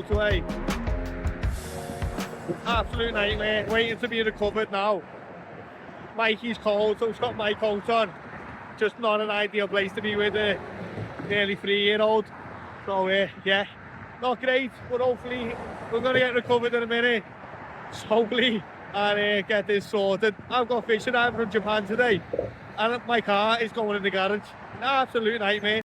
motorway. Absolute nightmare, waiting to be recovered now. Mikey's cold, so he's got my coat on. Just not an ideal place to be with a nearly 3-year-old. So yeah, not great, but hopefully we're going to get recovered in a minute. Hopefully, and get this sorted. I've got fish arriving from Japan today, and my car is going in the garage. An absolute nightmare.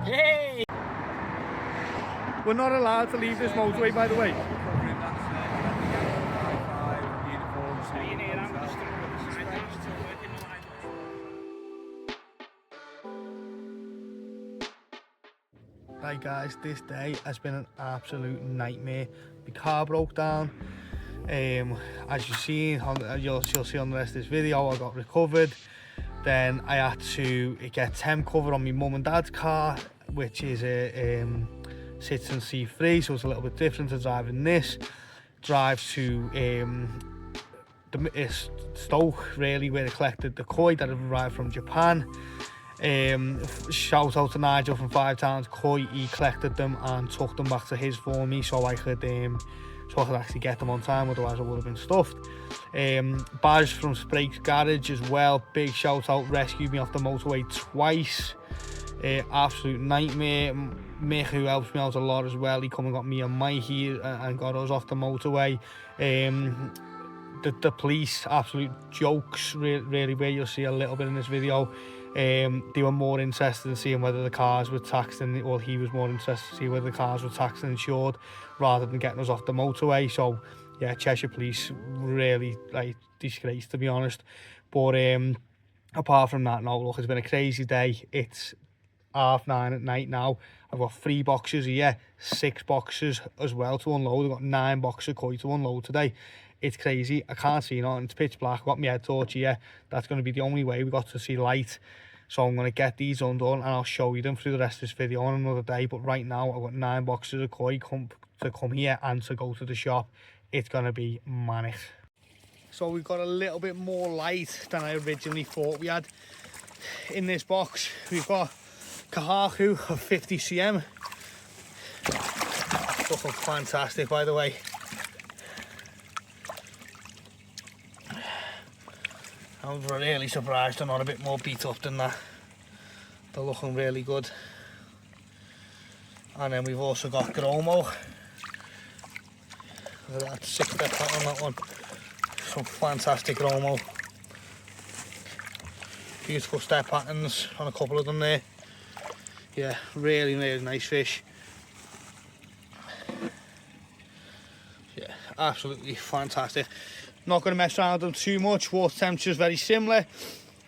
Hey! We're not allowed to leave this motorway, by the way. Right guys, this day has been an absolute nightmare. My car broke down. As you've seen, you'll see on the rest of this video, I got recovered. Then I had to get temp cover on my mum and dad's car, which is a Citizen C3, so it's a little bit different to driving this. Drive to Stoke, really, where they collected the koi that had arrived from Japan. Shout out to Nigel from 5 Towns Koi. He collected them and took them back to his for me, so I could actually get them on time, otherwise I would have been stuffed. Baz from Sprake's Garage as well, big shout out, rescued me off the motorway twice. Absolute nightmare. Mick, who helps me out a lot as well, he come and got me and Mikey and got us off the motorway. The police, absolute jokes, really, where you'll see a little bit in this video. They were more interested in seeing whether the cars were taxed, or he was more interested to see whether the cars were taxed and insured rather than getting us off the motorway. So yeah, Cheshire Police, really like disgrace, to be honest. But apart from that, no, look, it's been a crazy day. It's 9:30 at night now. I've got 3 boxes here, 6 boxes as well to unload. I've got 9 boxes of koi to unload today. It's crazy. I can't see nothing. It's pitch black. I've got my head torch here. That's going to be the only way we got to see light. So I'm going to get these undone and I'll show you them through the rest of this video on another day. But right now I've got 9 boxes of koi to come here and to go to the shop. It's going to be manic. So we've got a little bit more light than I originally thought we had. In this box we've got Kahaku of 50 cm. Looking fantastic, by the way. I was really surprised they're not a bit more beat up than that. They're looking really good. And then we've also got Gromo. Look at that 6-step pattern on that one. Some fantastic Gromo. Beautiful step patterns on a couple of them there. Yeah, really, really nice fish. Yeah, absolutely fantastic. Not going to mess around with them too much. Water temperature is very similar.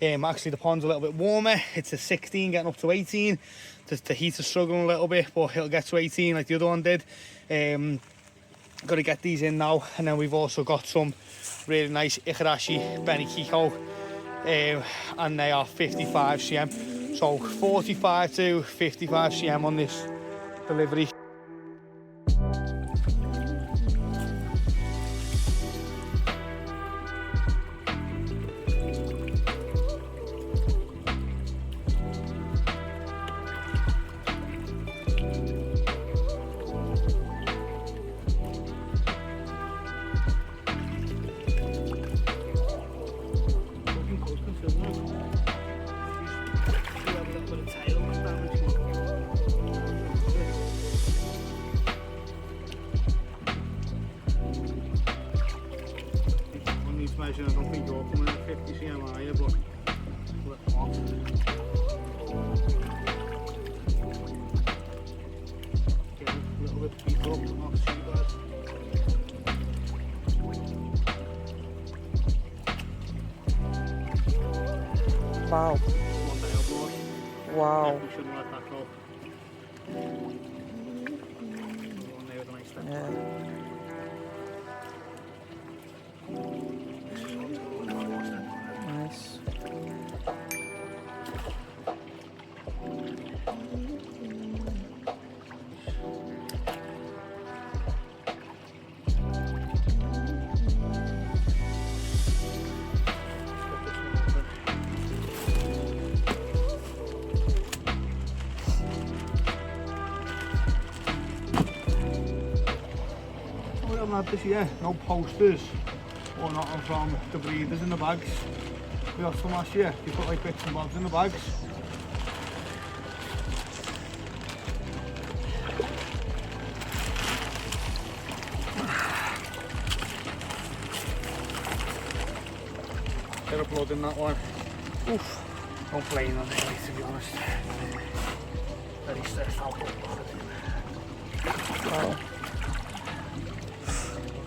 Actually, the pond's a little bit warmer. It's a 16 getting up to 18. The heat is struggling a little bit, but it'll get to 18 like the other one did. Got to get these in now. And then we've also got some really nice Ikarashi Benny Kiko. And they are 55 cm. So 45 to 55 cm on this delivery. Measure, I don't think you're coming at 50 cm, are you? But we're off. Again, a little bit beat up, not too bad. Wow. One day aboard. Wow. We shouldn't let that go. One day with a nice step. Yeah. Nice. had this year, no posters or nothing from the breeders in the bags. We got some last year, they put like bits and bobs in the bags. Bit of blood in that one. Oof. Don't blame on it, to be honest. Very stressed out. Wow.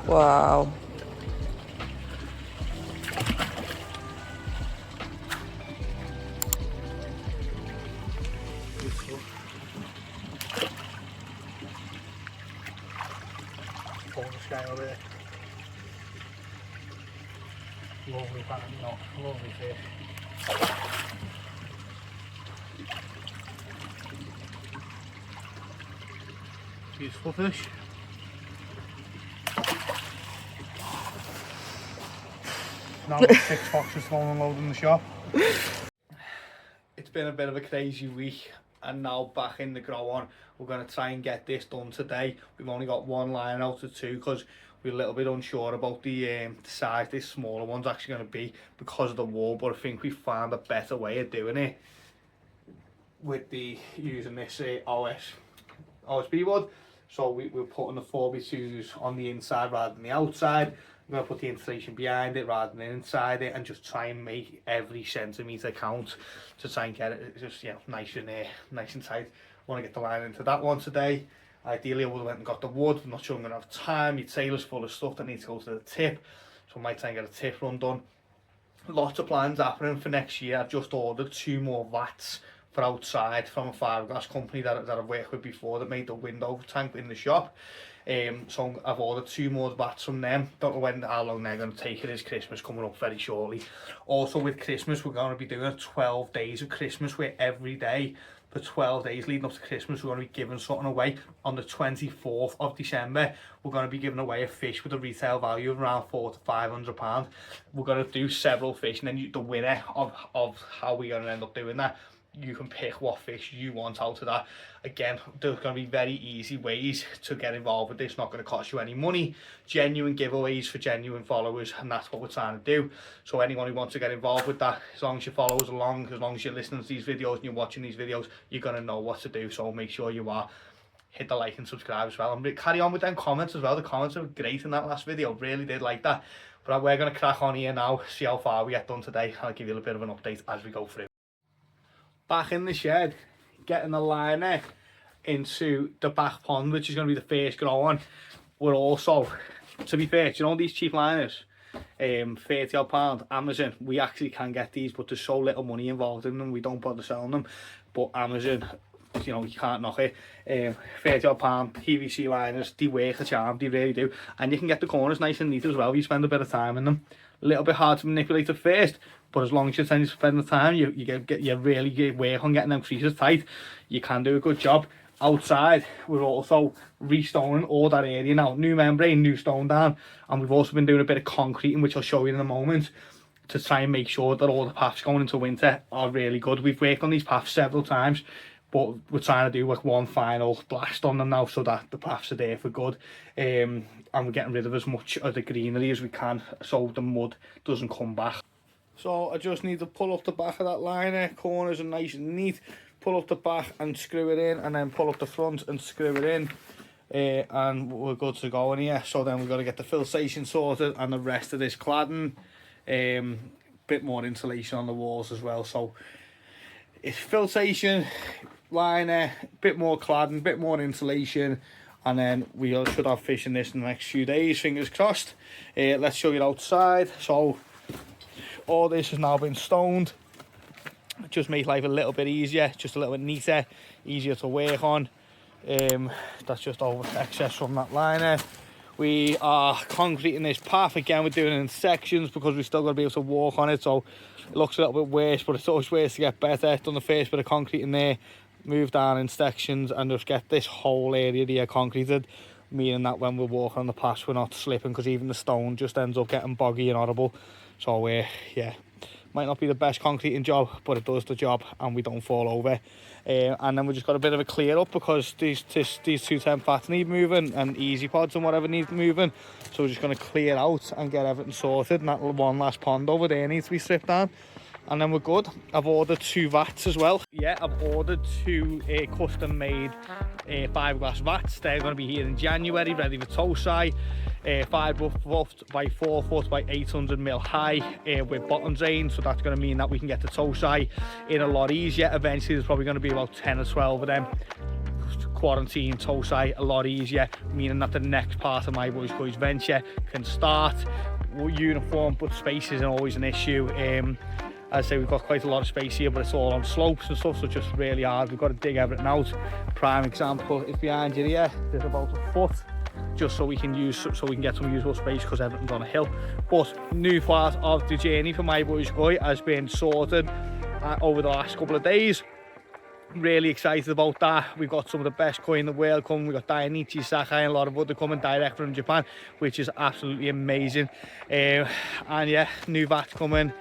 Wow. Pull the sky over there. Lovely pan, no, lovely fish. Beautiful fish. Now we've 6 foxes thrown and loaded in the shop. It's been a bit of a crazy week, and now back in the grow on. We're going to try and get this done today. We've only got 1 line out of 2 because we're a little bit unsure about the size this smaller one's actually going to be because of the wall, but I think we found a better way of doing it with using this OSB wood. So we're putting the 4x2s on the inside rather than the outside. We're going to put the insulation behind it rather than inside it, and just try and make every centimetre count to try and get it just, you know, nice and tight. I want to get the line into that one today. Ideally I would have went and got the wood. I'm not sure I'm going to have time. Your trailer's full of stuff that needs to go to the tip, so I might try and get a tip run done. Lots of plans happening for next year. I've just ordered 2 more vats for outside from a fiberglass company that I've worked with before that made the window tank in the shop. So I've ordered 2 more vats from them. Don't know how long they're going to take. It is Christmas coming up very shortly. Also with Christmas, we're going to be doing 12 days of Christmas where every day for 12 days leading up to Christmas we're going to be giving something away. On the 24th of December we're going to be giving away a fish with a retail value of around £400 to £500. We're going to do several fish, and then the winner of how we're going to end up doing that, you can pick what fish you want out of that. Again, there's going to be very easy ways to get involved with this, not going to cost you any money. Genuine giveaways for genuine followers, and that's what we're trying to do. So anyone who wants to get involved with that, as long as you follow us along, as long as you're listening to these videos and you're watching these videos, you're going to know what to do. So make sure you are. Hit the like and subscribe as well, and carry on with them comments as well. The comments were great in that last video, really did like that. But we're going to crack on here now, see how far we get done today. I'll give you a bit of an update as we go through. Back in the shed, getting the liner into the back pond, which is going to be the first grow on. We're also, to be fair, you know these cheap liners, £30 Amazon, we actually can get these, but there's so little money involved in them, we don't bother selling them. But Amazon, you know, you can't knock it. £30 PVC liners, they work a charm, they really do. And you can get the corners nice and neat as well if you spend a bit of time in them. A little bit hard to manipulate at first, but as long as you tend to spend the time, you really get work on getting them creases tight, you can do a good job. Outside, we're also restoning all that area now. New membrane, new stone down, and we've also been doing a bit of concreting, which I'll show you in a moment, to try and make sure that all the paths going into winter are really good. We've worked on these paths several times, but we're trying to do like one final blast on them now so that the paths are there for good. And we're getting rid of as much of the greenery as we can so the mud doesn't come back. So I just need to pull up the back of that liner, corners are nice and neat, pull up the back and screw it in, and then pull up the front and screw it in, and we're good to go in here. So then we've got to get the filtration sorted and the rest of this cladding, bit more insulation on the walls as well. So it's filtration, liner, bit more cladding, bit more insulation, and then we should have fish in this in the next few days, fingers crossed. Let's show you outside. So all this has now been stoned. Just make life a little bit easier, just a little bit neater, easier to work on. That's just all excess from that liner. We are concreting this path again. We're doing it in sections because we've still got to be able to walk on it, so it looks a little bit worse, but it's always ways to get better. Done the first bit of concrete in there, move down in sections and just get this whole area here concreted. meaning that when we're walking on the paths we're not slipping, because even the stone just ends up getting boggy and horrible. So yeah, might not be the best concreting job, but it does the job and we don't fall over. And then we just got a bit of a clear up because these 210 flats need moving and easy pods and whatever needs moving. So we're just going to clear out and get everything sorted, and that one last pond over there needs to be stripped down, and then we're good. I've ordered 2 vats as well. Yeah, I've ordered 2 custom made fiberglass vats. They're going to be here in January, ready for Tosai. 5 foot by 4 foot by 800 mil high with bottom drain, so that's going to mean that we can get the Tosai in a lot easier. Eventually there's probably going to be about 10 or 12 of them. Quarantine Tosai a lot easier, meaning that the next part of My Boys Koi's venture can start. Uniform, but space isn't always an issue. As I say, we've got quite a lot of space here, but it's all on slopes and stuff, so it's just really hard. We've got to dig everything out. Prime example is behind you here. There's about a foot, just so we can get some usable space, because everything's on a hill. But new part of the journey for My Boys Koi has been sorted over the last couple of days. Really excited about that. We've got some of the best koi in the world coming. We've got Dainichi, Sakai, and a lot of other coming direct from Japan, which is absolutely amazing. And yeah, new vats coming.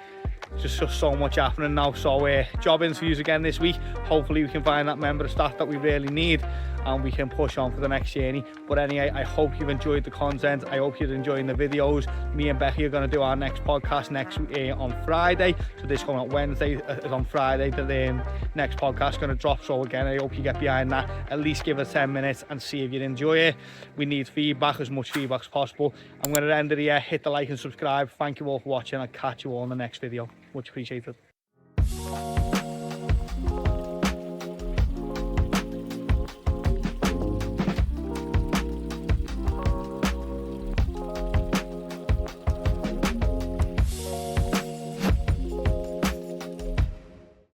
Just so much happening now. So job interviews again this week. Hopefully we can find that member of staff that we really need, and we can push on for the next journey. But anyway, I hope you've enjoyed the content. I hope you're enjoying the videos. Me and Becky are going to do our next podcast next on Friday. So this coming out Wednesday is on Friday. The next podcast is going to drop. So again, I hope you get behind that. At least give it 10 minutes and see if you enjoy it. We need feedback, as much feedback as possible. I'm going to end it here. Hit the like and subscribe. Thank you all for watching. I'll catch you all in the next video. Much appreciated.